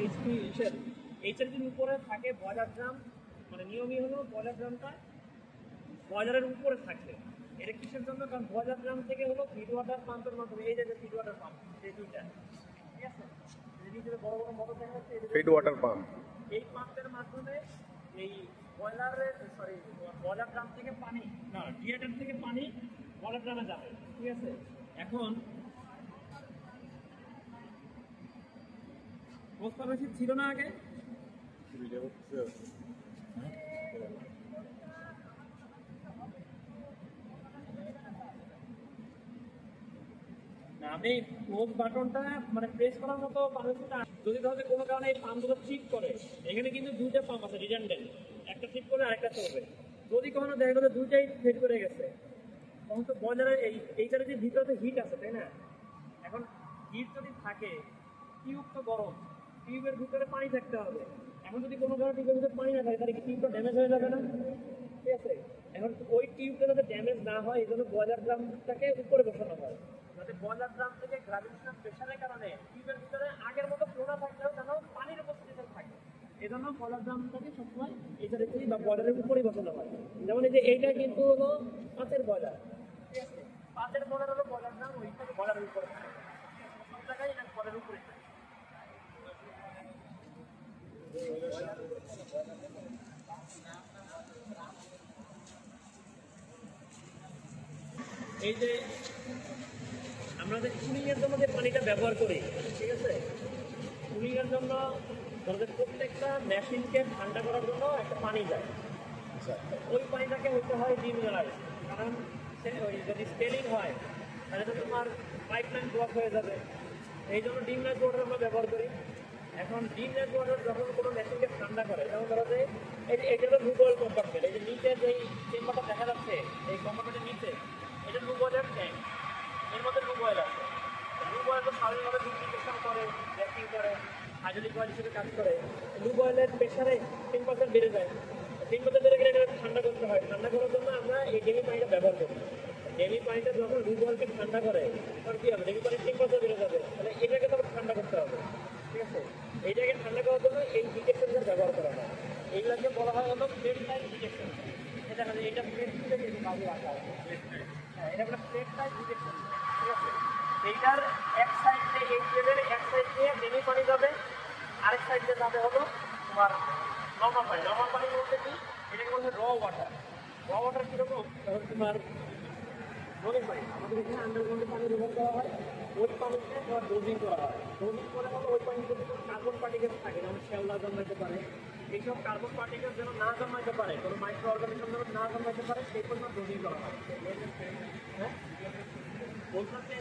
HP এইচআরপির উপরে থাকে boiler drum, মানে নিয়মই হলো বয়লার ড্রামটা বয়লারের উপরে থাকবে। এটা কিসের জন্য? কারণ বয়লার ড্রাম থেকে হলো ফিড ওয়াটার পাম্পের মাধ্যমে, এই যে ফিড ওয়াটার পাম্প এই দুইটা, ঠিক আছে, বড় বড় মোটর দেখা যাচ্ছে, ফিড ওয়াটার পাম্প, এই পাম্পের মাধ্যমে এই বয়লার ড্রাম থেকে পানি, না ডিয়াটার থেকে পানি বয়লার ড্রামে যাবে, ঠিক আছে। এখন প্রস্তাব বেশি ছিল না আগে, আমি ক্লোজ বাটনটা মানে প্রেস করার মতো পারমিশনটা, যদি ধরো কোনো কারণে এই পাম্পগুলো ট্রিপ করে, এখানে কিন্তু দুইটা পাম্প আছে রিডান্ডেন্ট, একটা ট্রিপ করে আরেকটা চলবে। যদি কখনো দেখা গেলো দুইটাই ফেড করে গেছে, তখন তো বয়লারের এইটার যে ভিতরে হিট আছে, তাই না? এখন হিট যদি থাকে, টিউব তো গরম, টিউবের ভিতরে পানি থাকতে হবে। এখন যদি কোনো কারণে টিউবের ভিতরে পানি না থাকে, তাহলে কি টিউবটা ড্যামেজ হয়ে যাবে না? ঠিক আছে, এখন ওই টিউবটা যাতে ড্যামেজ না হয়, এই জন্য বয়লার ড্রামটাকে উপরে বসানো হয়, যাতে বয়লার ড্রাম থেকে গ্র্যাভিটেশনাল প্রেশারের কারণে টিউবের ভিতরে আগের মতো ফ্লো না থাকলেও যেন পানির উপস্থিতি থাকে। এই জন্য বয়লার ড্রামটাকে সবসময় এইটার উপরেই বা বয়লারের উপরেই বসানো হয়। যেমন এই যে এইটা কিন্তু হলো কাঁচের বয়লার, ঠিক আছে, কাঁচের বয়লার হলো বয়লার ড্রাম, ওইটাকে বয়লারের উপরে থাকে, সব জায়গায় এটা বয়লারের উপরে থাকে। এই যে আমরা যে কুলিং এর জন্য যে পানিটা ব্যবহার করি, ঠিক আছে, কুলিং এর জন্য আমাদের প্রত্যেকটা মেশিনকে ঠান্ডা করার জন্য একটা পানি যায়, ওই পানিটাকে হইতে হয় ডিমিনারাইজ। কারণ ওই যদি স্পেলিং হয় তাহলে তো তোমার পাইপলাইন ব্লক হয়ে যাবে, এই জন্য ডিমিনারাইজ ওয়াটার আমরা ব্যবহার করি। এখন ডিমিনারাইজ ওয়াটার যখন কোনো মেশিনকে ঠান্ডা করে, যেমন ধরো যে এটা হলো লুব অয়েল কম্পার্টমেন্ট, এই যে নিচে যেই চেম্বারটা দেখা যাচ্ছে এই কম্পার্টমেন্টের নিচে, এটা লুব অয়েলের ট্যাঙ্ক, এর মধ্যে লুব অয়েল আছে। লুব অয়েল তো স্বাভাবিকভাবে লুব্রিকেশন করে, র্যাপিং করে, হাইড্রোলিক অয়েল হিসেবে কাজ করে। লুব অয়েলের প্রেশারে টেম্পারেচার বেড়ে যায়, টেম্পারেচার বেড়ে গেলে এটা ঠান্ডা করতে হয়। ঠান্ডা করার জন্য আমরা এই ডেমি পানিটা ব্যবহার করি। ডেমি পানিটা যখন লুব অয়েলকে ঠান্ডা করে, তখন কী হবে, ডেমি পানির টেম্পারেচার বেড়ে যাবে, তাহলে এটাকে তখন ঠান্ডা করতে হবে, ঠিক আছে। এইটাকে ঠান্ডা করার জন্য এই হিট এক্সচেঞ্জার ব্যবহার করা হয়। এইগুলোকে বলা হয় হলো প্লেট টাইপ হিট এক্সচেঞ্জার। এটা না, এটা প্লেট হিসেবে কিন্তু কাজে রাখা হয়, হ্যাঁ, এটা একটা প্লেট টাইপ হিট এক্সচেঞ্জার, ঠিক আছে। এইটার এক সাইডে, এই প্লেটের এক সাইড দিয়ে ডেমি পানি যাবে, আরেক সাইড দিয়ে যাবে হলো তোমার নর্মাল পানি। নর্মাল পানি বলতে কি, এটাকে বলছে র ওয়াটার। র ওয়াটার কীরকম, তোমার নদীর পানি, আমাদের এখানে আন্ডারগ্রাউন্ডে পানি ব্যবহার করা হয়, ওই পানিতে তোমার ডোজিং করা হয়। ডোজিং করে হলো ওই পানিতে যদি কার্বন পার্টিকেলস থাকে, যেমন শ্যাওলা জন্মাইতে পারে, এইসব কার্বন পার্টিকেলস যেন না জন্মাইতে পারে, কোনো মাইক্রো অর্গানিজম যেন না জন্মাইতে পারে, সেই পরিমাণ ডোজিং করা হয়। হ্যাঁ, বলতে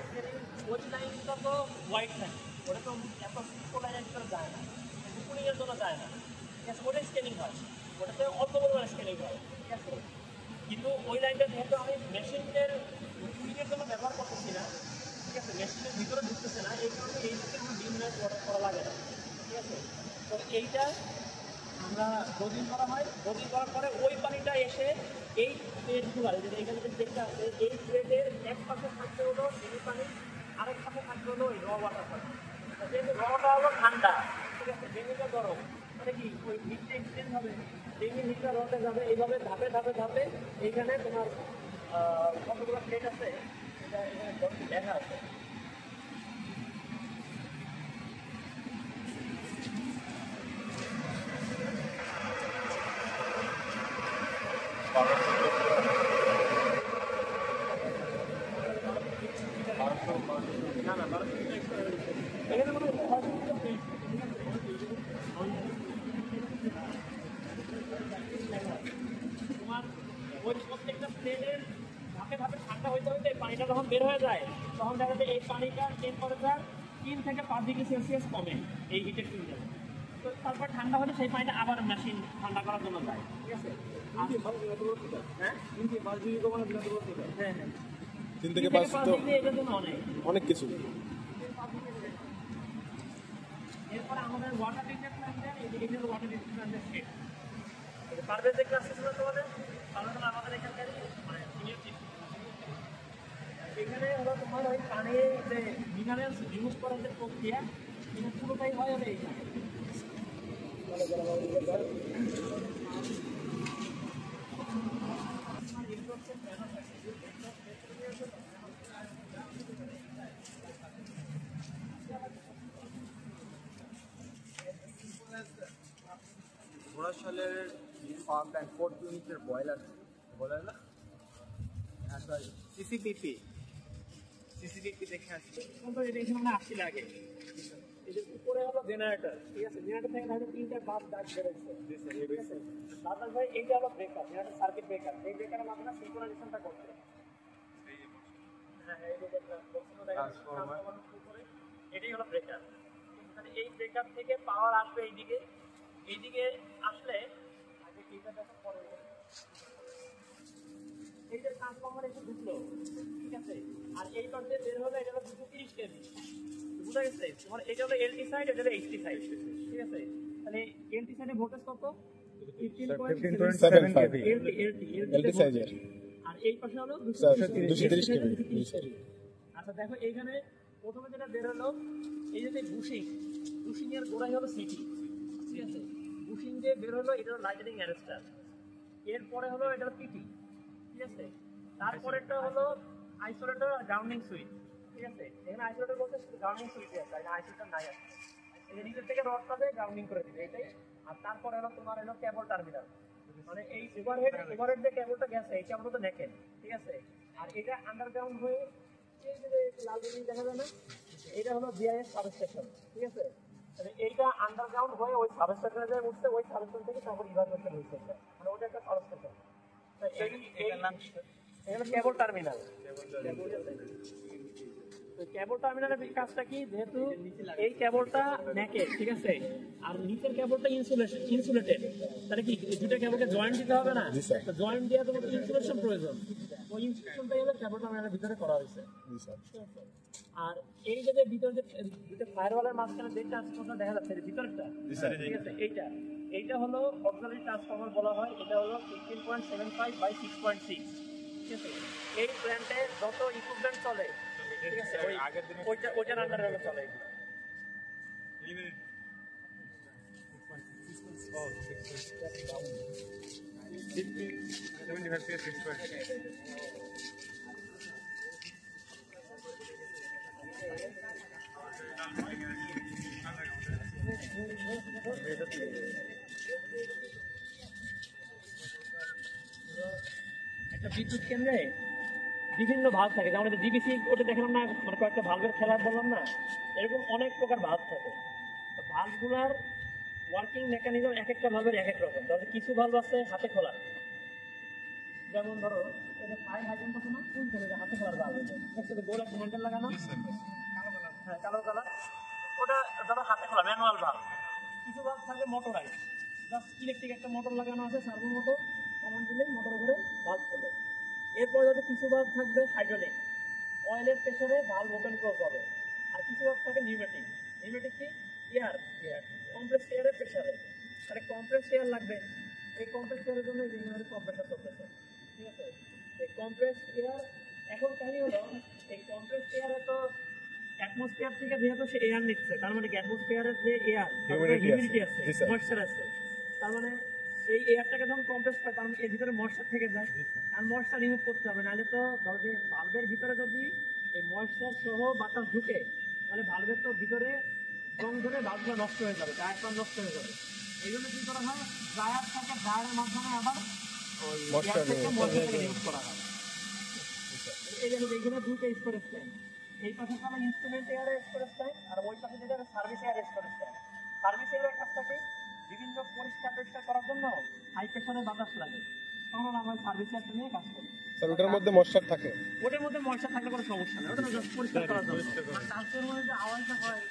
ওই লাইনটা তো হোয়াইট থাকে, ওটা তো এত লাইনের ভিতরে যায় না, কুলিংয়ের জন্য যায় না, ঠিক আছে, ওটাই স্কেনিং হয়, ওটাতে অল্প পরিমাণে স্কেনিং হয়, ঠিক আছে। কিন্তু ওই লাইনটা যেহেতু আমি মেশিনের কুলিংয়ের জন্য ব্যবহার করতেছি না, ঠিক আছে, মেশিনের ভিতরে ঢুকতেছে না, এই কারণে এই দিকে কোনো ডিমিনারাইজ ওয়াটার করা লাগে না, ঠিক আছে। তো এইটা আমরা ডোজিং করা হয়, ডোজিং করার পরে ওই পানিটা এসে এই প্লেটগুলো, এখানে যে প্লেটটা আছে, এই প্লেটের এক পাশে থাকতে হলো ডেমি পানি, আরেক পাশে থাকতে হলো ওই র ওয়াটার পানি। যেহেতু রটা হলো ঠান্ডা, ঠিক আছে, ডেমিটা গরম, মানে কি ওই হিটটা এক্সচেঞ্জ হবে, ডেমি হিটটা রটে যাবে, এইভাবে ধাপে ধাপে ধাপে এইখানে তোমার কতগুলো প্লেট আছে এটা এখানে দেখা আছে। না না, এখানে মনে হয় তোমার ওই প্রত্যেকটা প্লেটের ধাপে ধাপে ঠান্ডা হইতে হইতে পানিটা যখন বের হয়ে যায়, তখন দেখা যায় এই পানিটার টেম্পারেচার 3 থেকে 5 ডিগ্রি সেলসিয়াস কমে এই হিটের ফিল্টারে। তো তারপর ঠান্ডা হলে সেই পানিটা আবার মেশিন ঠান্ডা করার জন্য যায়, ঠিক আছে। হ্যাঁ হ্যাঁ হ্যাঁ, 3 থেকে 5 ডিগ্রি এটার জন্য অনেক কিছু। এরপরে আমাদের ওয়াটার ট্রিটমেন্ট প্ল্যান্টের এদিকে ওয়াটার ট্রিটমেন্ট প্ল্যান্টের সেট পারভেজ যে ক্লাস ছিল তোমাদের, তাহলে আমাদের এখানকার মানে সিনিয়র টিচার, এখানে হলো তোমার ওই পানির যে মিনারেলস ইউজ করার যে প্রক্রিয়া, এটা পুরোটাই হয় হলো এইখানে। ঘোড়াশালের পাওয়ার প্ল্যান্ট 4 ইউনিটের বয়লার না সরি সিসিপিপি দেখে আসছে। কিন্তু এটা এখানে আমরা আসছি না আগে। এই যে উপরে হলো জেনারেটর, ঠিক আছে? জেনারেটর থেকে হয়তো 3টা বাস দাগ বেরোচ্ছে, ঠিক আছে? তারপর ভাই এইটা হলো ব্রেকার, জেনারেটর সার্কিট ব্রেকার। এই ব্রেকারের মাধ্যমে সিনক্রোনাইজেশনটা করছে। হ্যাঁ, এই যে ট্রান্সফরমার উপরে এটাই হলো ব্রেকার। মানে এই ব্রেকার থেকে পাওয়ার আসবে এইদিকে, এইদিকে আসলে আগে এইটা দেখা পরে এই যে ট্রান্সফরমার এসে ঢুকলো, ঠিক আছে? আর এই পাশে বের হবে এটা হলো 230 কেভি। বুঝা গেছে? তোমার এটা হলো এলটি সাইড, এটা হলো এইচটি সাইড, ঠিক আছে? তাহলে এলটি সাইডে ভোল্টেজ কত? 15.7 কেভি এলটি সাইজের, আর এই পাশে হলো 230 কেভি। আচ্ছা দেখো এইখানে প্রথমে যেটা বের হলো এই যে বুশিং এর গোড়াই হলো সিটি, ঠিক আছে? বুশিং দিয়ে বের হলো এটা হলো লাইটনিং অ্যারেস্টার। এরপরে হলো এটা হলো পিটি, ঠিক আছে? তারপরেরটা হলো আইসোলেটর আর গ্রাউন্ডিং সুইচ, ঠিক আছে? এখানে আইসোলেটর বলতে শুধু গ্রাউন্ডিং সুইচ আছে, এটা আইসোলেটর নাই আছে। এই নিচের থেকে রডটা দিয়ে গ্রাউন্ডিং করে দিবে এটাই। আর তারপরে হলো তোমার হলো কেবল টার্মিনাল, মানে এই ওভারহেড যে কেবলটা গেছে এই কেবলটা তো নেকেন, ঠিক আছে? আর এটা আন্ডারগ্রাউন্ড হয়ে এই যে লাল বিল্ডিং দেখা যায় না, এটা হলো বিআইএস সাবস্টেশন, ঠিক আছে? তাহলে এইটা আন্ডারগ্রাউন্ড হয়ে ওই সাবস্টেশনে যায় উঠছে, ওই সাবস্টেশন থেকে তারপর ইভাকুয়েশন হচ্ছে, মানে ওটা একটা সাবস্টেশন। তো এটার নাম এখানে কেবল টার্মিনাল। কেবল টার্মিনালের কাজটা কি? যেহেতু এই কেবলটা নেকেড, ঠিক আছে? আর নিচের কেবলটা ইনসুলেটেড, তাহলে কি দুটো কেবলকে জয়েন্ট দিতে হবে না? তো জয়েন্ট দেওয়া তোমার ইনসুলেশন প্রয়োজন। ওই ইনসুলেশনটাই হলো কেবল টার্মিনালের ভিতরে করা হয়েছে। আর এই যে ভিতরে যে দুটো ফায়ারওয়ালের মাঝখানে যে ট্রান্সফরমার দেখা যাচ্ছে ভিতরটা, ঠিক আছে? এইটা হলো অক্সিলারি ট্রান্সফরমার বলা হয়। এটা হলো 15.75 বাই 6.6, ঠিক আছে? এই প্ল্যান্টে যত ইকুইপমেন্ট চলে, ঠিক আছে, ওইটার আন্ডারে চলে এগুলো। একটা বিদ্যুৎ কেন্দ্রে বিভিন্ন ভাগ থাকে, যেমন ডিবিসি ওটা দেখলাম না, মানে কয়েকটা ভাল্বের খেলা বললাম না, এরকম অনেক প্রকার ভাগ থাকে। ভাল্বগুলার ওয়ার্কিং মেকানিজম এক একটা ভাল্বের এক এক রকম। তাহলে কিছু ভাল্ব আছে হাতে খোলা, যেমন ধরো এটা ফায়ার হাইড্রেন্ট আছে না, কোন ছেলে হাতে খোলার ভাল্ব, দেখছো গোল একটা হ্যান্ডেল লাগানো, হ্যাঁ কালো কালার, ওটা ধরো হাতে খোলা ম্যানুয়াল ভাল্ব। কিছু ভাল্ব থাকে মোটরাইজ, জাস্ট ইলেকট্রিক একটা মোটর লাগানো আছে, সার্ভো মোটর, কমান্ড দিলেই মোটর করে ভাল্ব খোলে। এরপর যাতে কিছু ভাল্ব থাকবে হাইড্রোলিক, অয়েলের প্রেসারে ভাল্ব ওপেন ক্লোজ হবে। আর কিছু ভাল্ব থাকে নিউমেটিক কি এয়ার কম্প্রেস এয়ারের প্রেসারে, তাহলে কম্প্রেস এয়ার লাগবে। এই কম্প্রেস এয়ারের জন্য এই কম্প্রেসার চলতেছে, ঠিক আছে? এই কম্প্রেস এয়ার এখন কাহিনী হলো এই কম্প্রেস এয়ারে তো অ্যাটমসফিয়ার থেকে যেহেতু সে এয়ার নিচ্ছে, তার মানে অ্যাটমসফিয়ারের যে এয়ার হিউমিডিটি আছে, ময়েশ্চার আছে, তার মানে এই এয়ারটাকে যখন কম্প্রেস করে তার মানে এর ভিতরে ময়েশ্চার থেকে যায়, আর ময়েশ্চার রিমুভ করতে হবে, নাহলে তো ধরো যে ভালভের ভিতরে যদি এই ময়েশ্চার সহ বাতাস ঢুকে তাহলে ভালভের তো ভিতরে জং ধরে ভালভটা নষ্ট হয়ে যাবে, ডায়াফ্রাম নষ্ট হয়ে যাবে। এই জন্য কি করা হয়, ড্রায়ার থাকে, ড্রায়ারের মাধ্যমে আবার ময়েশ্চারটাকে রিমুভ করা হয়। এই দেখো এইখানে দুটো স্টোরেজ ট্যাঙ্ক, এই পাশে হলো ইনস্ট্রুমেন্ট এয়ারের স্টোরেজ ট্যাঙ্ক, আর ওই পাশে যেটা সার্ভিস এয়ারের স্টোরেজ ট্যাঙ্ক। সার্ভিস এয়ারের কাজটাকে বিভিন্ন পরিষ্কার করার জন্য হাই প্রেসারে বাতাস লাগে, তখন আমরা সার্ভিস এয়ারটা নিয়ে কাজ করি। ওটার মধ্যে ময়শ্চার থাকে, ওটার মধ্যে ময়শ্চার থাকলে কোনো সমস্যা নেই, ওটা জাস্ট পরিষ্কার করার জন্য। ট্রান্সফরমারে যে আওয়াজটা হয়,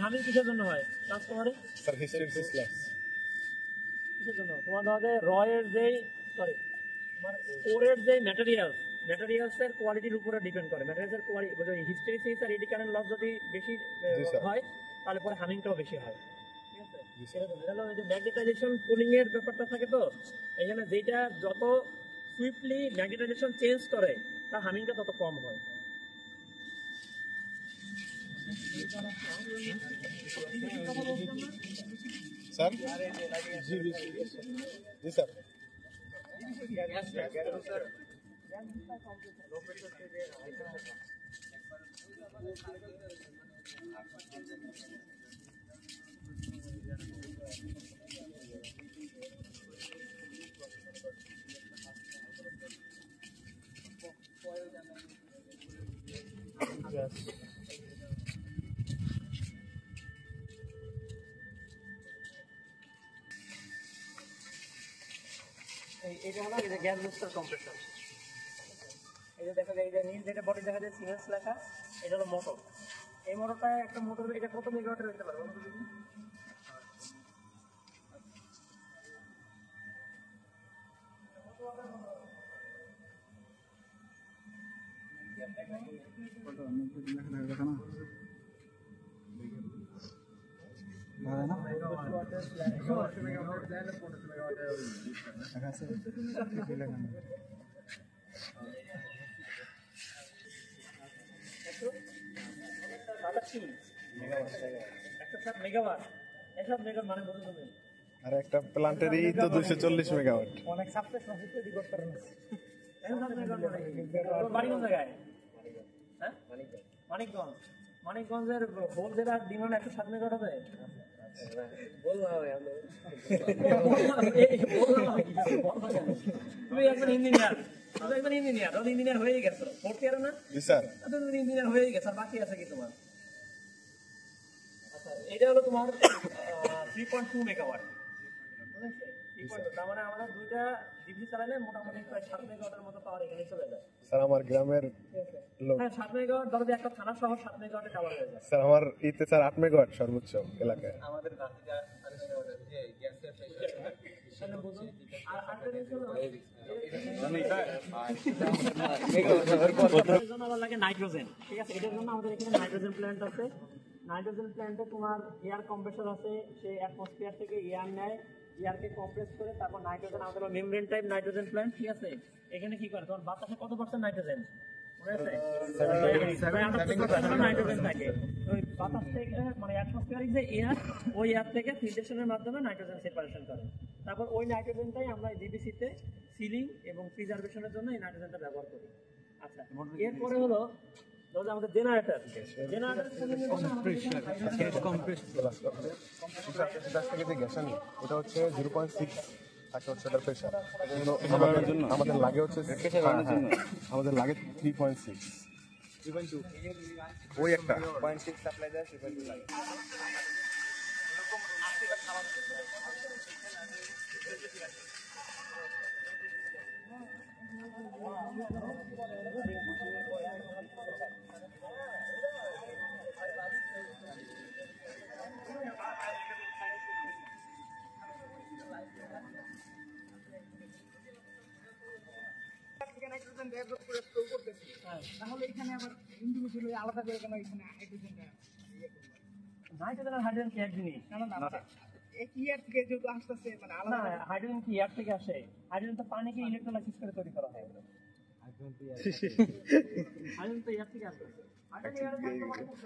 হামিং কিসের জন্য হয় ট্রান্সফরমারে? স্যার হিস্টেরিসিস লস কিসের জন্য? তোমার ধরো রয়ের যে তোমার কোরের যে ম্যাটেরিয়ালসের কোয়ালিটির উপরে ডিপেন্ড করে। ম্যাটেরিয়ালসের কোয়ালিটি হিস্টেরিসিস আর এডি কারেন্ট লস যদি বেশি হয় তাহলে পরে হামিংটাও বেশি হয়, ঠিক আছে? এটা হলো যে ম্যাগনেটাইজেশন কুলিং এর ব্যাপারটা থাকে, তো এখানে যেটা যত সুইফটলি ম্যাগনেটাইজেশন চেঞ্জ করে তার হামিংটা তত কম হয়। স্যার জি জি জি স্যার এইটা হলো এই যে গ্যাস বুস্টার কম্প্রেসর। এই যে দেখা যায় এই যে নীল যেটা বডি দেখা যায় সিমেন্স লেখা, এটা হলো মোটর। এই মোটরটা একটা মোটর, এটা কত মেগাওয়াটের হতে পারে বলুন তো দেখি? মেগাওয়াট। এসব মেগাওয়াট মানে বলুন তুমি? আর একটা প্ল্যান্টেরই তো 240 মেগাওয়াট। অনেক সাবস্টেশন আছে তৈরি করতে পারে না। বাড়ি কোন জায়গায়? হ্যাঁ, মানিকগঞ্জ। মানিকগঞ্জের হোল জেলার ডিমান্ড 107 মেগাওয়াট হবে। তুমি একজন ইঞ্জিনিয়ার, তুমি একজন ইঞ্জিনিয়ার, তুমি ইঞ্জিনিয়ার হয়ে গেছো, ফোর্থ ইয়ারে না? জি স্যার তুমি ইঞ্জিনিয়ার হয়ে গেছো, আর বাকি আছে কি তোমার? আচ্ছা, এটা হলো তোমার 3.2 মেগাওয়াট। তার মানে আমাদের দুইটা ডিগ্রি চালালে মোটামুটি প্রায় 7 মেগাওয়াটের মতো পাওয়ার এখানে চলে যায়। স্যার আমার গ্রামের লোক হ্যাঁ, 7 মেগাওয়াট, ধরো যে একটা থানা শহর 7 মেগাওয়াটে কভার হয়ে যায়। স্যার আমার ইতে স্যার 8 মেগাওয়াট সর্বোচ্চ এলাকায়। আমাদের বাতিটা গ্যাসের তাহলে বুঝুন। আর আরেকটা জিনিস হলো, এটার জন্য আবার লাগে নাইট্রোজেন। ঠিক আছে, এটার জন্য আমাদের এখানে নাইট্রোজেন প্ল্যান্ট আছে। নাইট্রোজেন প্ল্যান্টে তোমার এয়ার কম্প্রেসর আছে, সে অ্যাটমসফিয়ার থেকে এয়ার নেয়, এয়ারকে কম্প্রেস করে তারপর নাইট্রোজেন, আমাদের মেমব্রেন টাইপ নাইট্রোজেন প্ল্যান্ট। ঠিক আছে, এখানে কি করে তোমার বাতাসে কত পার্সেন্ট নাইট্রোজেন? নাইট্রোজেন থাকে ওই বাতাস থেকে, মানে অ্যাটমসফিয়ারিক যে এয়ার, ওই এয়ার থেকে ফিল্ট্রেশনের মাধ্যমে নাইট্রোজেন সেপারেশন করে। তারপর ওই নাইট্রোজেনটাই আমরা জিবিসিতে সিলিং এবং প্রিজার্ভেশনের জন্য এই নাইট্রোজেনটা ব্যবহার করি। আচ্ছা, এরপরে হলো আমাদের জেনারেটর। গ্যাস আনি ওটা হচ্ছে 0.6 থাকে হচ্ছে এটার প্রেশার। আমাদের লাগে হচ্ছে আমাদের লাগে 3.6 ওই একটা 0.6 সাপ্লাই দেয় 3.2 লাগে। তাহলে এখানে আবার ইন্ডিভিজুয়ালি আলাদা করে কেন এখানে হাইড্রোজেনটা নাইট্রোজেন আর হাইড্রোজেন কি এক জিনিস? এক ইয়ার থেকে যেহেতু আসতেছে মানে না, হাইড্রোজেন কি এয়ার থেকে আসে? হাইড্রোজেন তো পানিকে ইলেকট্রোলাইসিস করে তৈরি করা হয়। হাইড্রোজেন তো এয়ার থেকে আসে।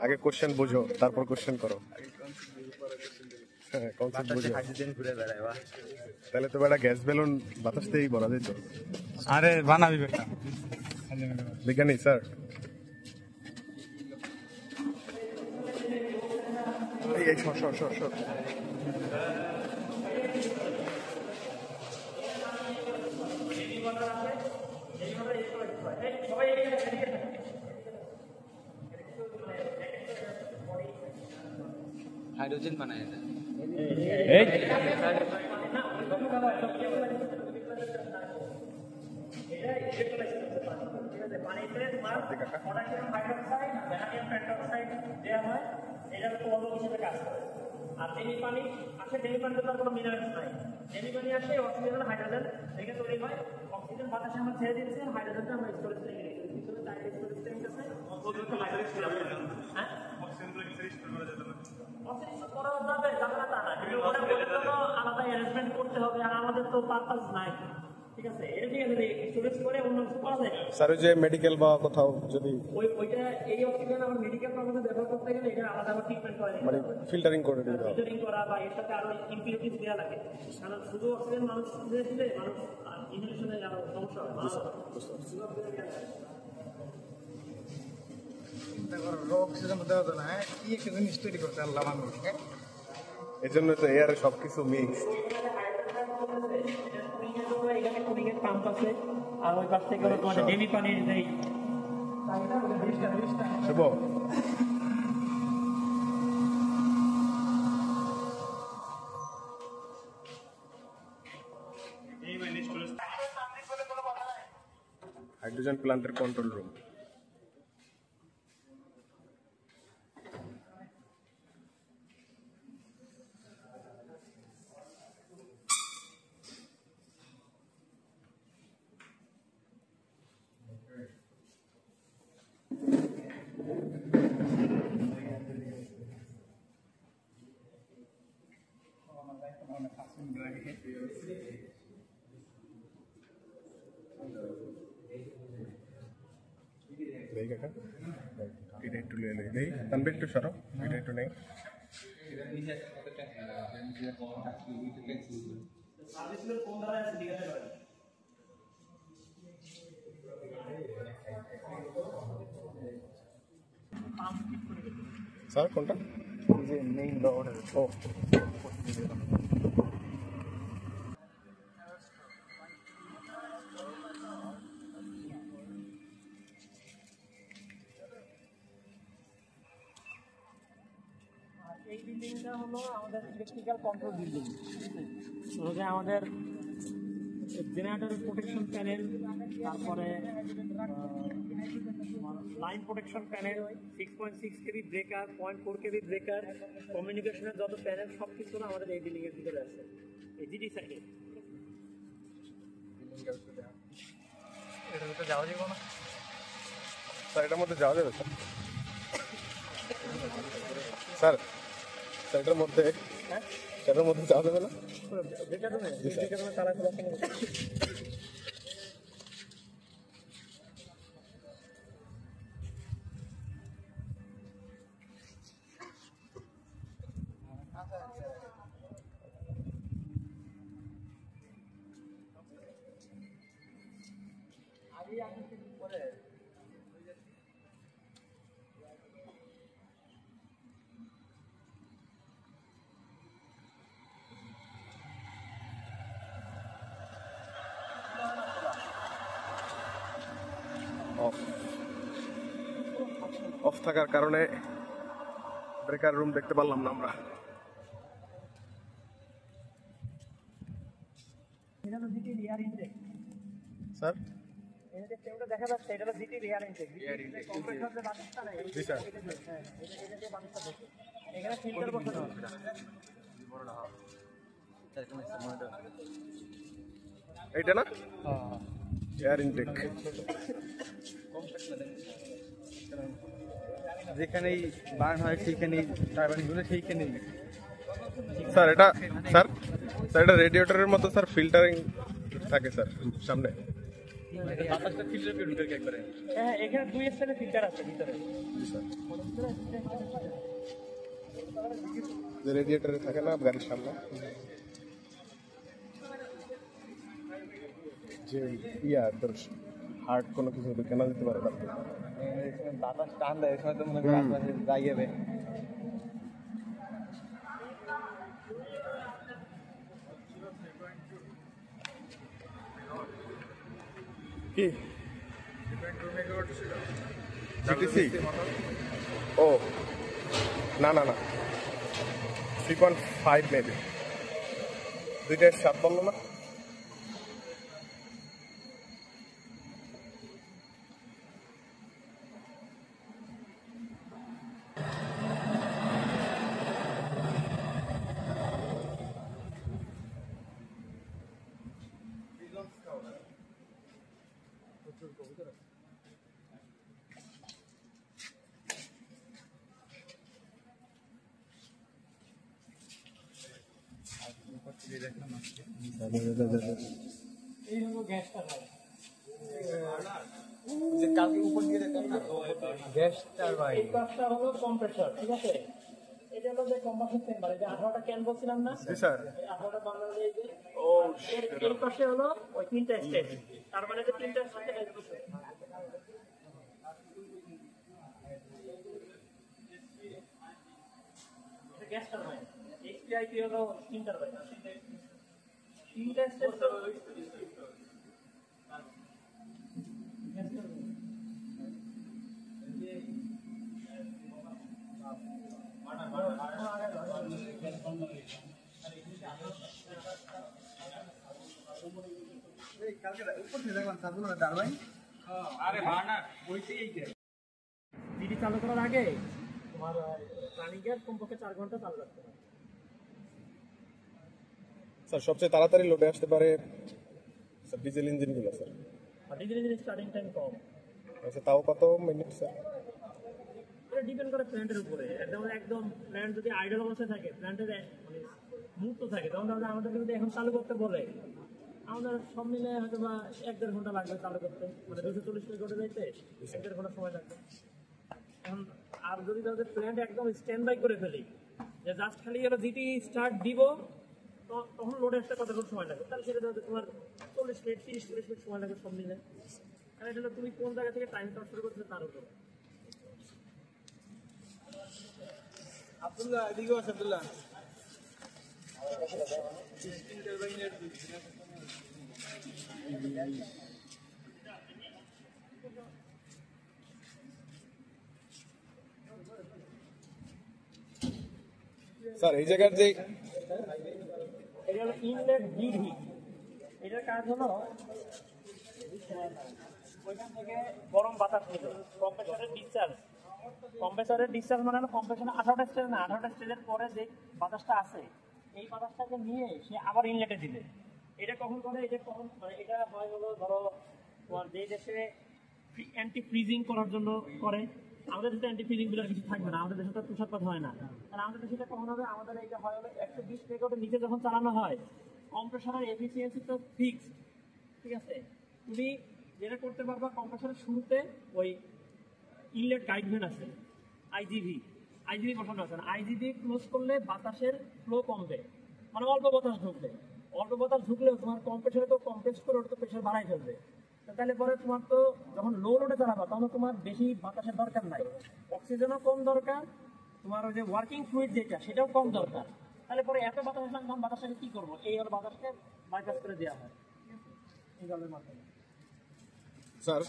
আগে কোশ্চেন বুঝো তারপর কোশ্চেন করো। হ্যাঁ, কনসেপ্ট বুঝো। হাইড্রোজেন ঘুরে বেড়ায় বা তাহলে তো বেটা গ্যাস বেলুন বাতাস দিয়েই ভরা যেত। আরে বানাবি বেটা বিজ্ঞানী স্যার এই সর সর সর সর হাইড্রোজেন বানায় দেয়। পানিতে তোমার পটাশিয়াম হাইড্রোক্সাইড, ভ্যানাডিয়াম পেন্টক্সাইড দেওয়া হয়, এটা পলক হিসেবে কাজ করে। আর ডেমি পানি আসে, ডেমি পানিতে তার কোনো মিনারেলস নাই। ডেমি পানি আসে অক্সিজেন হাইড্রোজেন থেকে তৈরি হয়। অক্সিজেন বাতাসে আমরা ছেড়ে দিচ্ছি, হাইড্রোজেনটা আমরা স্টোরেজ থেকে রেখে দিচ্ছি। ভিতরে চারটে স্টোরেজ ট্যাঙ্ক আছে, ওগুলোতে হাইড্রোজেন ছিল। হ্যাঁ, অক্সিজেন তো করা যাবে, যাবে না তা না, কিন্তু ওটা বলে জন্য আলাদা অ্যারেঞ্জমেন্ট করতে হবে। আর আমাদের তো পারপাস নাই, ঠিক আছে, এটা ঠিক আছে, স্টোরেজ করে অন্য কিছু পাওয়া যায় না। স্যার ওই যে মেডিকেল বা কোথাও যদি ওইটা এই অক্সিজেন আমার মেডিকেল পারপাসে ব্যবহার করতে গেলে এটা আলাদা আবার ট্রিটমেন্ট করে মানে ফিল্টারিং করে দিতে হবে। ফিল্টারিং করা বা এর সাথে আরো ইম্পিউরিটিস দেওয়া লাগে, কারণ শুধু অক্সিজেন মানুষ দিলে মানুষ ইনহেলেশনে আরো সমস্যা হয়। অক্সিজেন দেওয়া যায় না, হ্যাঁ কি একটা জিনিস তৈরি করতে আল্লাহ মানুষ, হ্যাঁ এই জন্য তো এয়ারে সবকিছু মিক্স। এখানে কুলিং এর পাম্প আছে, আর ওই পাশ থেকে হলো তোমাদের ডেমি পানির যেই শুভ হাইড্রোজেন প্ল্যান্টের কন্ট্রোল রুম। দেই কাকা, এটা একটু নিয়ে নেই, দেই তানবে একটু সরো, এটা একটু নেই। স্যার কোনটা? যে মেইন রড ও এই বিল্ডিংটা হলো আমাদের ইলেকট্রিক্যাল কন্ট্রোল বিল্ডিং, যে আমাদের জেনারেটরের প্রোটেকশন প্যানেল, তারপরে লাইন প্রোটেকশন প্যানেল, 6.6 কেবি ব্রেকার, 0.4 কেবি ব্রেকার, কমিউনিকেশনের যত প্যানেল সব কিছু আমাদের এই বিল্ডিং এর ভিতরে আছে, এই জিডি সাইডে। এটা তো যাওয়া যাবে না, স্যার এটার মধ্যে যাওয়া যাবে স্যার? স্যার স্যার এটার মধ্যে যাওয়া যাবে না? ব্রেকার রুমে তারা খোলা সম্ভব। অফ থাকার কারণে ব্রেকার রুম দেখতে পারলাম না আমরা। এটা হলো জিটি রিয়ার ইনটেক, স্যার এটা যে ফ্রেমটা দেখা যাচ্ছে এটা হলো জিটি রিয়ার ইনটেক। কম্প্রেসর যে বাতাসটা নেই, জি স্যার। হ্যাঁ এটা যে বাতাসটা দেখে এখানে ফিল্টার বসানো হবে। এইটা না এয়ার ইনটেক। যেখানেই বার্ন হয় সেইখানেই টারবাইনগুলো সেইখানেই স্যার এটা রেডিয়েটরের মতো স্যার ফিল্টারিং থাকে স্যার সামনে। বাতাসটা ফিল্টার করে ঢুকে একবারে। হ্যাঁ এখানে 2 স্টাইলের ফিল্টার আছে ভিতরে। জি স্যার, যে রেডিয়েটরে থাকে না গাড়ির সামনে, যে তোর হার্ট কোনো কিছু কেন দিতে পারে না। বাতাস টান দেয়, এই সময় তো মনে করেন আশপাশে যাইবে। কি জিটিসি? ও না 3.5 মেবি, 2.7 বললো না? এই হলো গ্যাসটা ভাই। যে কালকে উপর দিয়ে যেতাম না গ্যাস টারবাইন এই পাশটা হলো কম্প্রেসর, ঠিক আছে? এটা হলো যে কম্প্রেসর চেম্বার, এই যে 18টা ক্যান বলছিলাম না? জি স্যার। এই 18টা বানানো এই যে এই পাশে হলো ওই 3টা স্টেজ, তার মানে যে 3টা স্টেজ গ্যাস টারবাইন, এইচপিআইপি হলো স্টিম টারবাইন। 3টা স্টেজ কালকে উপর থেকে দেখলাম সাবুন টারবাইন জিডি চালু করার আগে তোমার রানিং গ্যাস কমপক্ষে 4 ঘন্টা চালু রাখতে হবে। স্যার সবচেয়ে তাড়াতাড়ি লোডে আসতে পারে স্যার ডিজেল ইঞ্জিনগুলো স্যার। আর ডিজেল ইঞ্জিনের স্টার্টিং টাইম কম, আচ্ছা তাও কত মিনিট স্যার? এটা ডিপেন্ড করে প্ল্যান্টের উপরে। একদম প্ল্যান্ট যদি আইডল অবস্থায় থাকে, প্ল্যান্টের মানে মুক্ত থাকে, তখন তাহলে আমাদের যদি এখন চালু করতে বলে, আমাদের সব মিলে হয়তো বা 1-1.5 ঘন্টা লাগবে চালু করতে, মানে 240 মিনিট করে যাইতে 1-1.5 ঘন্টা সময় লাগবে। এখন আর যদি তাদের প্ল্যান্ট একদম স্ট্যান্ড বাই করে ফেলি, যে জাস্ট খালি এরা জিটি স্টার্ট দিব, তখন লোডে আসতে কতক্ষণ সময় লাগবে, তাহলে সেটা তোমার 40 মিনিট 30-40 মিনিট সময় লাগবে সব মিলে। কারণ এটা তুমি কোন জায়গা থেকে টাইম কাউন্ট শুরু করছো তার উপর। আব্দুল্লাহ এদিকে আছে আব্দুল্লাহ স্যার এই জায়গার যে এটা হলো ইনলেট ব্লিড হিট। এটার কাজ হলো ওইখান থেকে গরম বাতাস নেবে, কম্প্রেসরের ডিসচার্জ। কম্প্রেসরের ডিসচার্জ মানে হলো কম্প্রেসরে 18টা স্টেজ না, 18টা স্টেজের পরে যে বাতাসটা আছে, এই বাতাসটাকে নিয়ে সে আবার ইনলেটে দিবে। এটা কখন করে? এটা কখন মানে এটা হয় হলো ধরো তোমার যে দেশে অ্যান্টি ফ্রিজিং করার জন্য করে, আমাদের দেশে অ্যান্টি ফ্রিজিং গুলো কিছু থাকবে না, আমাদের দেশে তো তুষারপাত হয় না। আর আমাদের দেশে এটা কখন হবে? আমাদের এটা হয় হলো 120 মেগাওয়াটের নিচে যখন চালানো হয়, কম্প্রেসরের এফিসিয়েন্সি তো ফিক্সড, ঠিক আছে? তুমি যেটা করতে পারবা, কম্প্রেসরের শুরুতে ওই ইনলেট গাইড ভেন আছে, আইজিভি বসানো আছে। আইজিভি ক্লোজ করলে বাতাসের ফ্লো কমবে, মানে অল্প বাতাস ঢুকবে। অল্প বাতাস ঢুকলেও তোমার কম্প্রেসরে তো কম্প্রেস করে ওটা তো প্রেশার বাড়াই ফেলবে। তাহলে পরে তোমার তো যখন লো লোডে চালাবা, তখন তোমার বেশি বাতাসের দরকার নাই, অক্সিজেনও কম দরকার, তোমার ওই যে ওয়ার্কিং ফ্লুইড যেটা সেটাও কম দরকার। তাহলে পরে এত বাতাস আসলে তখন বাতাসটাকে কি করবো? এই হলো বাতাসকে বাইপাস করে দেওয়া হয় এই জলের মাধ্যমে। স্যার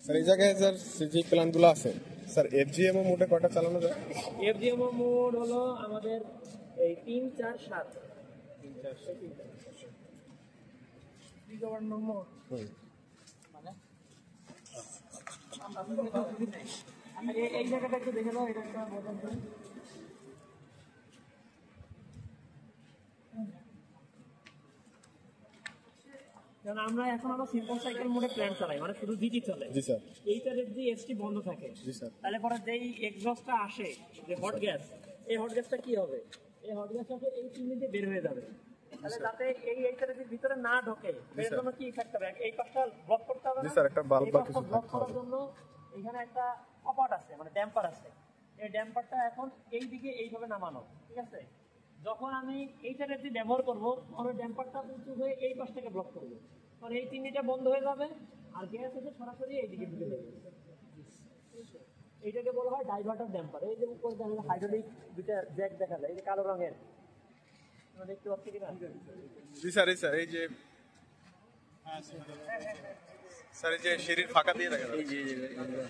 স্যার এই জায়গায় স্যার যে প্ল্যানগুলো আছে স্যার এফজিএমও মোটে কটা চালানো যায়? এফজিএমও মোড হলো আমাদের এই 3-4-7 গভর্নর মোড মানে এই জায়গাটা একটু দেখে দাও, এটা একটা বদল করে। কারণ আমরা এখন সিম্পল সাইকেল মোডে প্ল্যান চালাই, মানে শুধু জিটি চলে। জি স্যার। এইটার যদি এসটি বন্ধ থাকে, জি স্যার। তাহলে পরে যেই এক্সস্টটা আসে, যে হট গ্যাস, এই হট গ্যাসটা কি হবে? এই হট গ্যাসটা এই চিমনি দিয়ে বের হয়ে যাবে। তাহলে যাতে এইটার ভিতরে না ঢোকে, এর জন্য কি থাকতে হবে? এই পাশটা ব্লক করতে হবে। জি স্যার, একটা বাল্ব বা কিছু ব্লক থাকতে করার হবে। জন্য এখানে একটা কপাট আছে, মানে ড্যাম্পার আছে। এই ড্যাম্পারটা এখন এই দিকে এইভাবে নামানো, ঠিক আছে? যখন আমি এইটার যদি ব্যবহার করবো, তখন ড্যাম্পারটা উঁচু হয়ে এই পাশ থেকে ব্লক করবে, তখন এই চিমনিটা বন্ধ হয়ে যাবে, আর গ্যাস এসে সরাসরি এইদিকে ঢুকে যাবে। এইটাকে বলা হয় ডাইভার্টার ড্যাম্পার। এই যে উপরে দেখা হাইড্রোলিক দুইটা জ্যাক দেখা যায়, এই যে কালো রঙের, তোমরা দেখতে পাচ্ছ কিনা? জি স্যার। এই স্যার এই যে স্যার এই যে সিঁড়ির ফাঁকা দিয়ে দেখা যায়।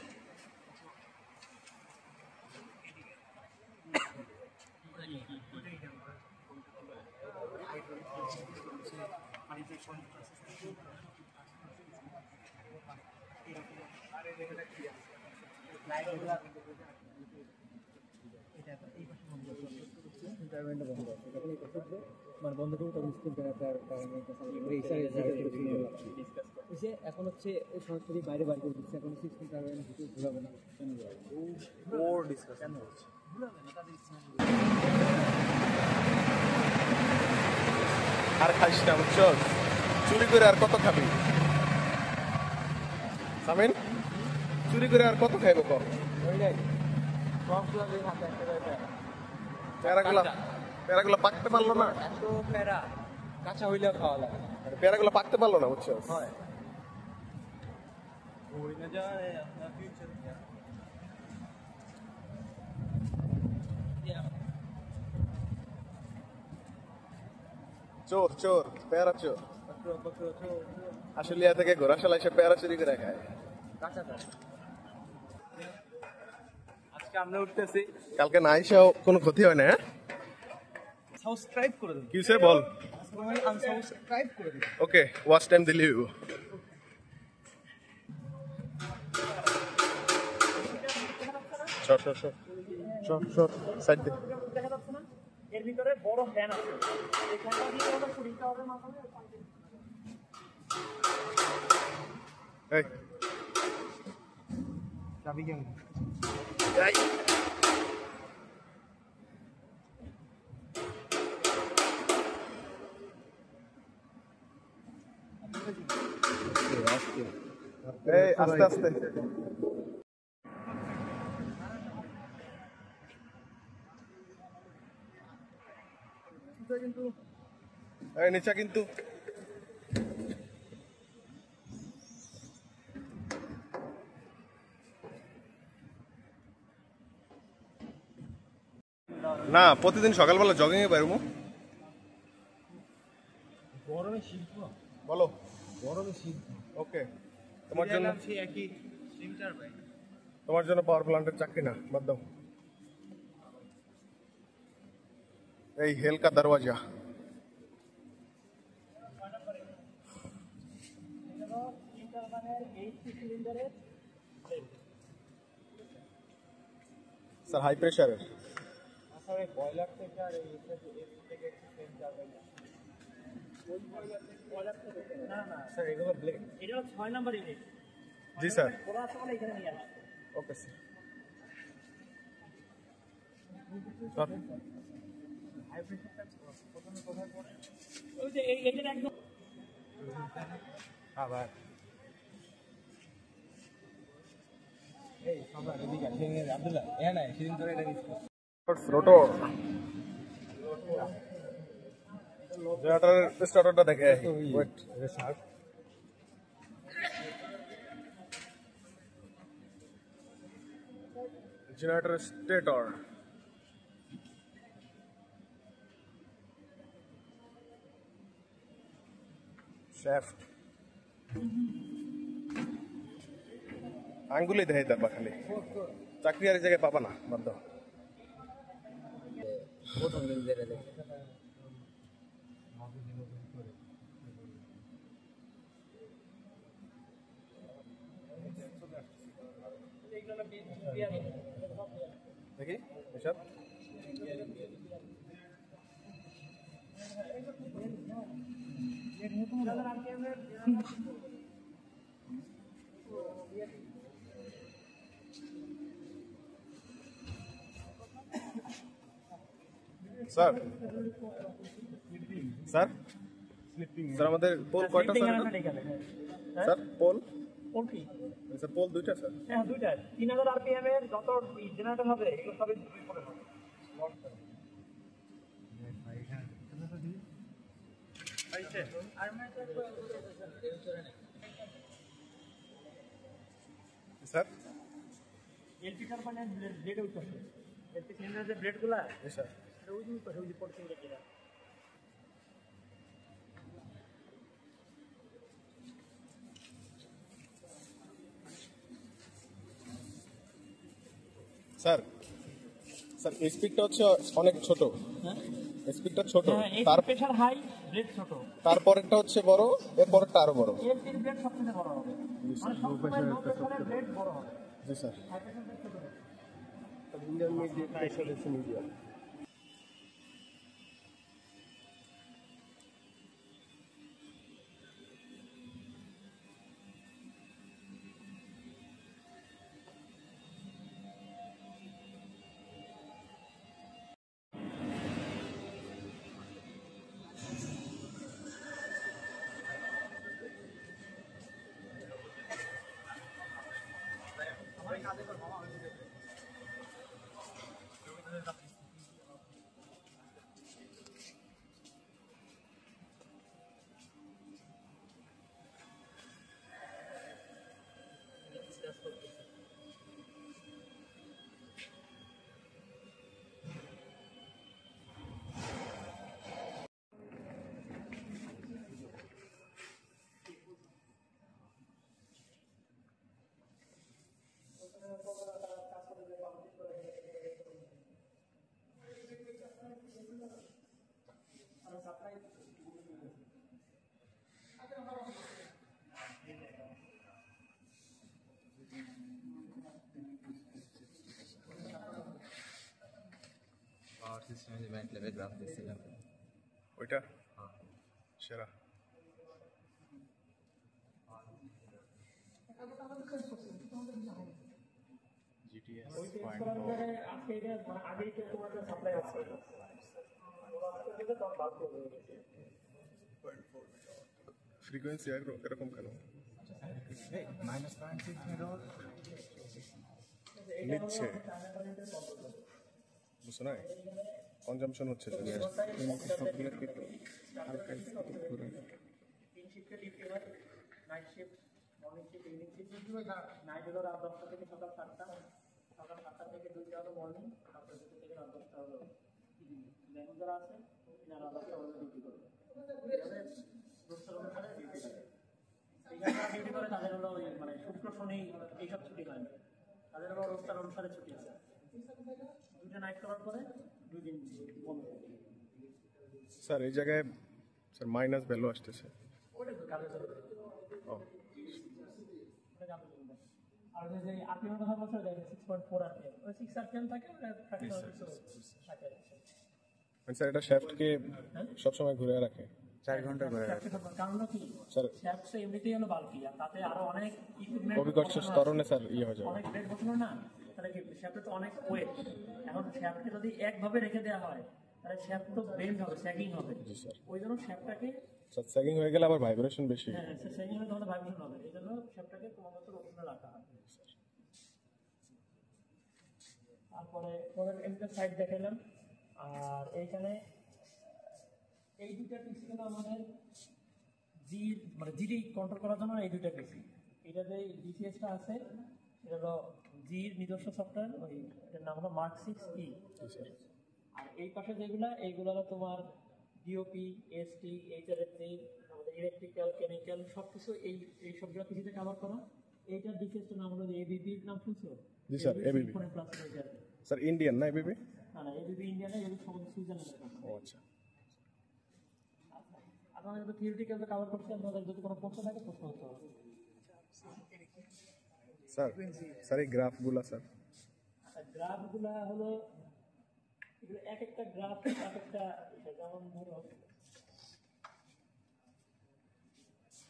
এখন হচ্ছে সরাসরি বাইরে বার করে দিচ্ছে, এখন 16 টারবাইনের ভিতরে ঘোরাবে না। কেন ওর ডিসকাশন হচ্ছে। আর খাইস না বুঝছো? চুরি করে আর কত খাবি সামিন? চুরি করে আর কত খাইব কম? ওইটাই সবগুলো দিয়ে হাতে একটা করে প্যারাগুলা প্যারাগুলা পাকতে পারলো না, এত প্যারা কাঁচা হইলেও খাওয়া লাগে। প্যারাগুলা পাকতে পারলো না, বুঝছো? হয় চোর চোর, প্যারা চোর। আশুলিয়া থেকে ঘোড়াশালা এসে প্যারা চুরি করে খায়। কাঁচা প্যারা। আজকে আমরা উঠতেছি, কালকে না এসেও কোনো ক্ষতি হয় না, হ্যাঁ? সাবস্ক্রাইব করে দেবো, কিসে বল? আনসাবস্ক্রাইব করে দেবো। ওকে, ওয়াচ টাইম দিলি short short short short short side দে। দেখা যাচ্ছে না, এর ভিতরে বড় ফ্যান আছে, এই ফ্যানটা দিয়ে আমরা শুটিংটা হবে মাথায়। এই চাবি কেমন? এই এই আস্তে আস্তে। এই নিচা কিন্তু না, প্রতিদিন সকালবেলা জগিং এ বেরোবো। গরমে শিখবো, বলো। গরমে শিখবো। ওকে, তোমার জন্য একই সিমটার ভাই। তোমার জন্য পাওয়ার প্ল্যান্টের চাকরি না, বাদ দাও। এই হেল কা দরওয়াজা। স্যার হাই প্রেশারের আসলে বয়লার থেকে আর এই থেকে একটু সেম যাবে না। না না স্যার, এগুলো ব্লেড। এটা 6 নাম্বার ইউনিট। জি স্যার। ওরা আসলে এখানে নিয়ে আসে। Okay sir. স্যার হাই প্রেশারটা প্রথমে কোথায় পড়ে? ওই যে এইটার একদম আবার এই সবার এদিকে আসেন, আব্দুল্লাহ এ না সেদিন ধরে এটা নিচ্ছি। রোটর জেনারেটরের স্টার্টারটা দেখে ওয়েট স্যার জেনারেটরের স্টেটর শ্যাফট আঙ্গুলি দেয় তারপর খালি চাকরি আর এই জায়গায় পাবা না, বাদ দাও। প্রথম দিন ধরে দেখে দেখি এসব স্যার স্যার স্যার আমাদের পোল কয়টা স্যার এটা? স্যার পোল কোনটি? স্যার পোল দুইটা স্যার। হ্যাঁ, দুইটা 3000 আরপিএম এর যত জেনারেটর হবে এগুলো সবই দুই করে হবে। স্যার এলপি টারবাইনের ব্লেড উঠতেছে, এলপি সিলিন্ডারের যে ব্লেডগুলা জি স্যার। ওই যে উঠতেছে, ওই যে পড়ছে যেটা। স্যার স্যার এই স্পিডটা হচ্ছে অনেক ছোট, স্পিডটা ছোট, হ্যাঁ, এই তার প্রেসার হাই, ব্লেড ছোট। তারপরেরটা হচ্ছে বড়, এরপরেরটা আরো বড়। এলপির ব্লেড সবচেয়ে বড় হবে, মানে সবসময় লো প্রেসারের ব্লেড বড় হবে, জি স্যার। হাই প্রেসার ব্লেড ছোট হবে। Intermediate pressure is medium. কাজে করে মামা হয়েছে পাওয়ার সিস্টেম যে ব্যান্ড লেভেল গ্রাফ দিচ্ছিলাম ওইটা সেরা। আজকে এটা মানে আগেই তো তোমাদের সাপ্লাই আছে তখন বাদ করে দিয়েছে। ফ্রিকোয়েন্সি এরকম কেন নিচ্ছে? বুঝছো না, কনজাম্পশন হচ্ছে তো। তিন শিফটে ডিউটি হয়, night shift, morning shift, evening shift. Night হলো রাত 10টা থেকে সকাল 7টা, সকাল 7টা থেকে 2টা হলো মর্নিং, তারপরে 2টা থেকে রাত 10টা হলো ইভিনিং। ব্যাংক যারা আছে এনারা রাত 10টা পর্যন্ত ডিউটি করবে, রোস্টার অনুসারে ডিউটি করে। এইখানে যারা ডিউটি করে তাদের হলো ওই মানে শুক্র শনি এইসব ছুটি হয় না, তাদের হলো রোস্টার অনুসারে ছুটি আছে। 2টা নাইট করার পরে 2 দিন বন্ধ থাকে। স্যার এই জায়গায় স্যার মাইনাস ভ্যালু আসতেছে। ওটা তো কাজে চলে। ও আর যে আরপিএম কথা বলছো, 6.4 আরপিএম, ওই 6 আরপিএম থাকে, ওটা ফ্র্যাকশনাল কিছু থাকে। স্যার এটা শ্যাফটকে সবসময় ঘুরে রাখে 4 ঘন্টা করে। কারণ কি স্যার শ্যাফট এমনিতেই হলো বাল্কি, আর তাতে আরো অনেক ইকুইপমেন্ট অভিকর্ষ স্তরণে স্যার ইয়ে হয়ে যাবে। অনেক ব্লেড বসানো না, তাহলে কি শ্যাফটে তো অনেক ওয়েট। এখন শ্যাফটকে যদি একভাবে রেখে দেওয়া হয় তাহলে শ্যাফট তো বেন্ড হবে, স্যাগিং হবে। জি স্যার। ওই জন্য শ্যাফটটাকে স্যার স্যাগিং হয়ে গেলে আবার ভাইব্রেশন বেশি। হ্যাঁ স্যাগিং হলে তাহলে ভাইব্রেশন হবে, এই জন্য শ্যাফটটাকে ক্রমাগত রোটেশনে রাখা হয়। তারপরে ওদের এমনি সাইড দেখালাম। আর এইখানে এই দুইটা পিস হলো আমাদের জি মানে জিডি কন্ট্রোল করার জন্য এই দুইটা পিসি। এটা যে ডিসিএসটা আছে এটা হলো জির নিজস্ব সফটওয়্যার, ওই এটার নাম হলো মার্ক 6E। আর এই পাশে যেগুলা এইগুলো হলো তোমার ডিওপি, এসটি, এইচআরএসসি, আমাদের ইলেকট্রিক্যাল, কেমিক্যাল সব কিছু এই সবগুলো পিসিতে কভার করা। এইটার ডিসিএসটার নাম হলো এবিবির নাম শুনছো? জি sir, ABB। Plus sir Indian না এবিবি? না না, এবিবি ইন্ডিয়ানে, এবিবি সমস্ত সুইজারল্যান্ডের। ও আচ্ছা। আপনারা যদি থিওরিটিক্যাল কভার করতে আপনাদের যদি কোনো প্রশ্ন থাকে প্রশ্ন করতে হবে। স্যার স্যার এই গ্রাফগুলা স্যার গ্রাফগুলা হলো এগুলো এক একটা গ্রাফ এক একটা, যেমন ধরো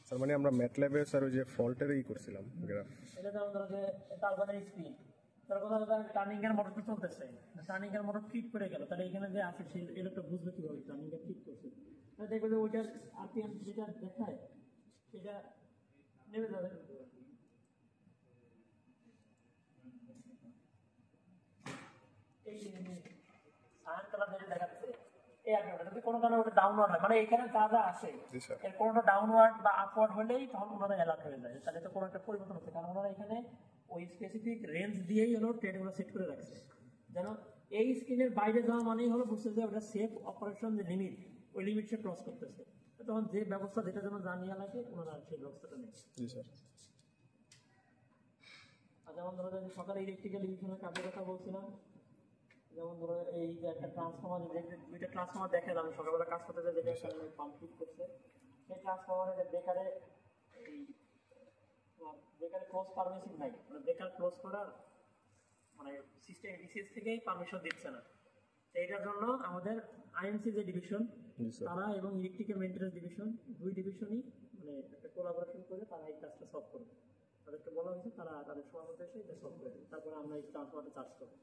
স্যার মানে আমরা ম্যাটল্যাবে স্যার ওই যে ফল্টের করছিলাম গ্রাফ। এটা যেমন ধরো যে টারবাইনের স্পিড, তার কথা হলো টার্নিং এর মোটরটা চলতেছে, টার্নিং এর মোটর ঠিক করে গেল, তাহলে এখানে যে আছে সেই ইলেকট্রন বুঝবে কিভাবে টার্নিং এর ঠিক করছে। তাহলে দেখবে যে ওইটার আরপিএম যেটা দেখায় সেটা নেমে যাবে। এই সাইন কালার যেটা দেখাচ্ছে এই আরপিএমটা যদি কোনো কারণে ওটা ডাউনওয়ার্ড হয়, মানে এখানে যা যা আছে জি স্যার। এর কোনোটা ডাউনওয়ার্ড বা আপওয়ার্ড হলেই তখন ওনারা অ্যালার্ট হয়ে যায়, তাহলে তো কোনো একটা পরিবর্তন হচ্ছে। কারণ ওনারা এখানে ওই স্পেসিফিক রেঞ্জ দিয়েই হলো ট্রেনগুলো সেট করে রাখছে, যেন এই স্ক্রিনের বাইরে যাওয়া মানেই হলো বুঝতে যে ওটা সেফ অপারেশন যে লিমিট, ওই লিমিট সে ক্রস করতেছে। তখন যে ব্যবস্থা যেটা যেন জানিয়ে লাগে ওনারা সেই ব্যবস্থাটা নেয়। জি স্যার। আর যেমন ধরো যে সকালে ইলেকট্রিক্যাল ডিভিশনের কাজের কথা বলছিলাম, যেমন ধরো এই যে একটা ট্রান্সফর্মার, যে দুইটা ট্রান্সফর্মার দেখালাম সকালবেলা কাজ করতে যে যেটা পাম্প ফিট করছে, সেই ট্রান্সফর্মারে যে ব্রেকারে এই ব্রেকারে ক্লোজ পারমিশন নাই, মানে ব্রেকার ক্লোজ করার মানে সিস্টেম ডিসিএস থেকে পারমিশন দিচ্ছে না। এইটার জন্য আমাদের আইএমসি যে ডিভিশন তারা এবং ইলেকট্রিক্যাল মেইনটেন্যান্স ডিভিশন, দুই ডিভিশনই মানে একটা কোলাবোরেশন করে তারা এই কাজটা সলভ করবে। তাদেরকে বলা হয়েছে তারা তাদের সময় মধ্যে এসে এটা সলভ করে দেবে, তারপরে আমরা এই ট্রান্সফরমারটা চার্জ করবো।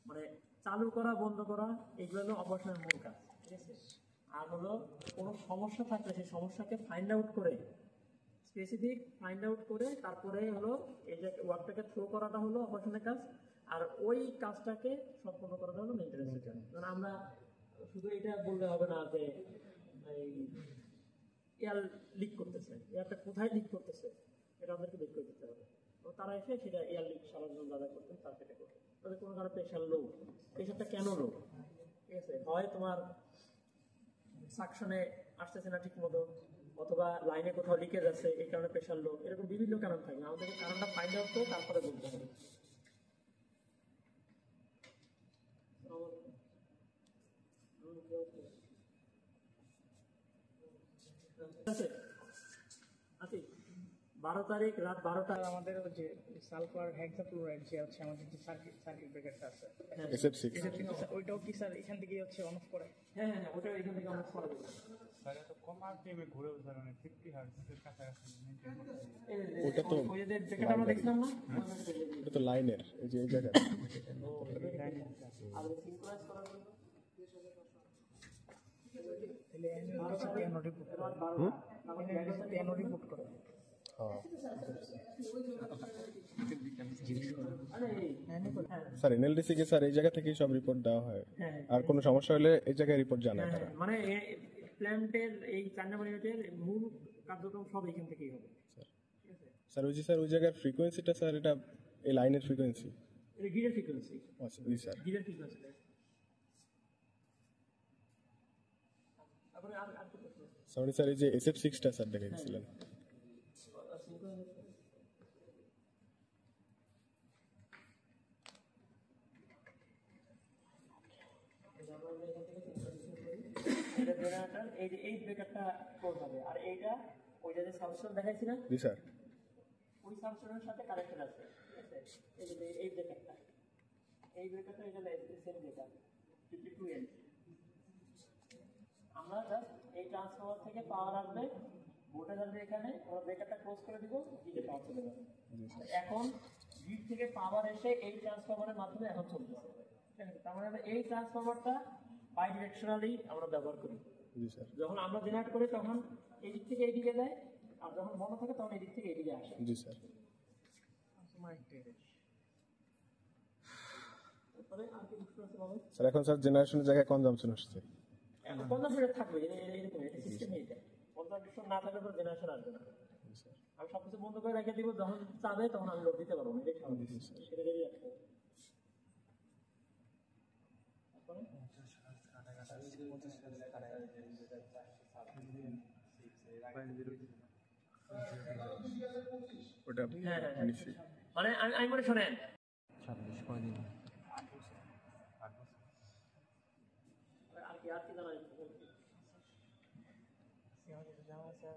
মানে চালু করা বন্ধ করা এগুলো হলো অপারেশনের মূল কাজ, ঠিক আছে। আর হলো কোনো সমস্যা থাকলে সেই সমস্যাকে ফাইন্ড আউট করে স্পেসিফিক ফাইন্ড আউট করে তারপরে হলো এই যে ওয়ার্কটাকে থ্রো করাটা হলো অপারেশনের কাজ, আর ওই কাজটাকে সম্পন্ন করাটা হলো মেইনটেনেন্সের কাজ। কারণ আমরা শুধু এটা বললে হবে না যে এই এয়ার লিক করতেছে, এয়ারটা কোথায় লিক করতেছে এটা আমাদেরকে বের করে দিতে হবে। তো তারা এসে সেটা এয়ার লিক সারাজন দাদা করতেন, তার সেটা করবে। তাদের কোনো কারণে প্রেশার লো, প্রেশারটা কেন লো, ঠিক আছে, হয় তোমার সাকশনে আসতেছে না ঠিক মতো, অথবা লাইনে কোথাও লিকেজ আছে এই কারণে প্রেশার লো, এরকম বিভিন্ন কারণ থাকবে। আমাদেরকে কারণটা ফাইন্ড আউট করে তারপরে বলতে হবে। ঠিক আছে, আছি 12 তারিখ রাত 12টা। আমাদের যে সালফার হেক্সাক্লোরাইড যে হচ্ছে আমাদের যে সার্কিট ব্রেকারটা আছে SF6 ওইটাও কি স্যার এখান থেকে হচ্ছে অন অফ করে? হ্যাঁ হ্যাঁ, ওটা এখান থেকে আমরা করা যাবে। স্যার এত কম আরপিএমে ঘুরেও স্যার মানে 50 হার্টজের কাছাকাছি মেইনটেইন করতে ওটা তো ওই যে যেটা আমরা দেখলাম না, এটা তো লাইনের এই যে এই জায়গা আর সিনক্রোনাইজ করার জন্য তাহলে রিপোর্ট করে হ্যাঁ আরে স্যার এনএলডিসি কে স্যার এই জায়গা থেকেই সব রিপোর্ট দেওয়া হয়, হ্যাঁ আর কোনো সমস্যা হলে এই জায়গায় রিপোর্ট জানায় তারা। মানে প্ল্যান্টের এই 4 নম্বর ইউনিটের মূল কার্যক্রম সব এখান থেকেই হবে। স্যার ওই জায়গার ফ্রিকোয়েন্সিটা স্যার এটা এই লাইনের ফ্রিকোয়েন্সি। এটা গিরের ফ্রিকোয়েন্সি, আচ্ছা জি স্যার। গিরের ফ্রিকোয়েন্সি। তারপরে আর কি প্রশ্ন? সরি স্যার এই যে SF6টা স্যার দেখাইছিলেন। এটা জেনারেটর, এই যে এই ব্রেকারটা ক্লোজ হবে, আর এইটা ওই যে সাবস্টেশন দেখাইছি না, জি স্যার। ওই সাবস্টেশনের সাথে কানেক্টেড আছে। ঠিক আছে, এই যে এই ব্রেকারটা, এই ব্রেকারটা এটা সেম ব্রেকার 52 এল। আমরা জাস্ট এই ট্রান্সফরমার থেকে পাওয়ার আসবে, ভোল্টেজ আসবে এখানে, আমরা ব্রেকারটা ক্লোজ করে দিব, গ্রিডে পাওয়ার চলে যাবে। এখন গ্রিড থেকে পাওয়ার এসে এই ট্রান্সফরমারের মাধ্যমে এখন চলতেছে। ঠিক আছে, তার মানে এই ট্রান্সফরমারটা বাই ডিরেকশনালি আমরা ব্যবহার করি। জি স্যার। যখন আমরা জেনারেট করি তখন এই দিক থেকে এইদিকে যায়, আর যখন বন্ধ থাকে তখন এই দিক থেকে এইদিকে আসে। জি স্যার। তারপরে আর কি বুঝতে পারছি বাবা? স্যার এখন স্যার জেনারেশনের জায়গায় কনজাম্পশন আসছে। কনজাম্পশন থাকবে, এরকম সিস্টেম এইটা। কনজাম্পশন না থাকলে পরে জেনারেশন আসবে না। জি স্যার। আমি সবকিছু বন্ধ করে রেখে দিব, যখন চাবে তখন আমি লোড দিতে পারবো না, এটাই স্বাভাবিক। সেটা রেডি রাখতে হবে। তারপরে ওটা হ্যাঁ হ্যাঁ হ্যাঁ। নিশ্চয়ই। মানে আমি মনে শোনেন 26 কয়দিন আর কি জানা যাচ্ছে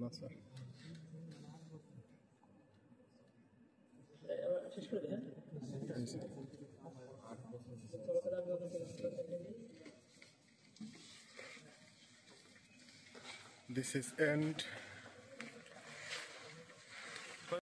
না স্যার। শেষ করে দেন। জি স্যার। This is end.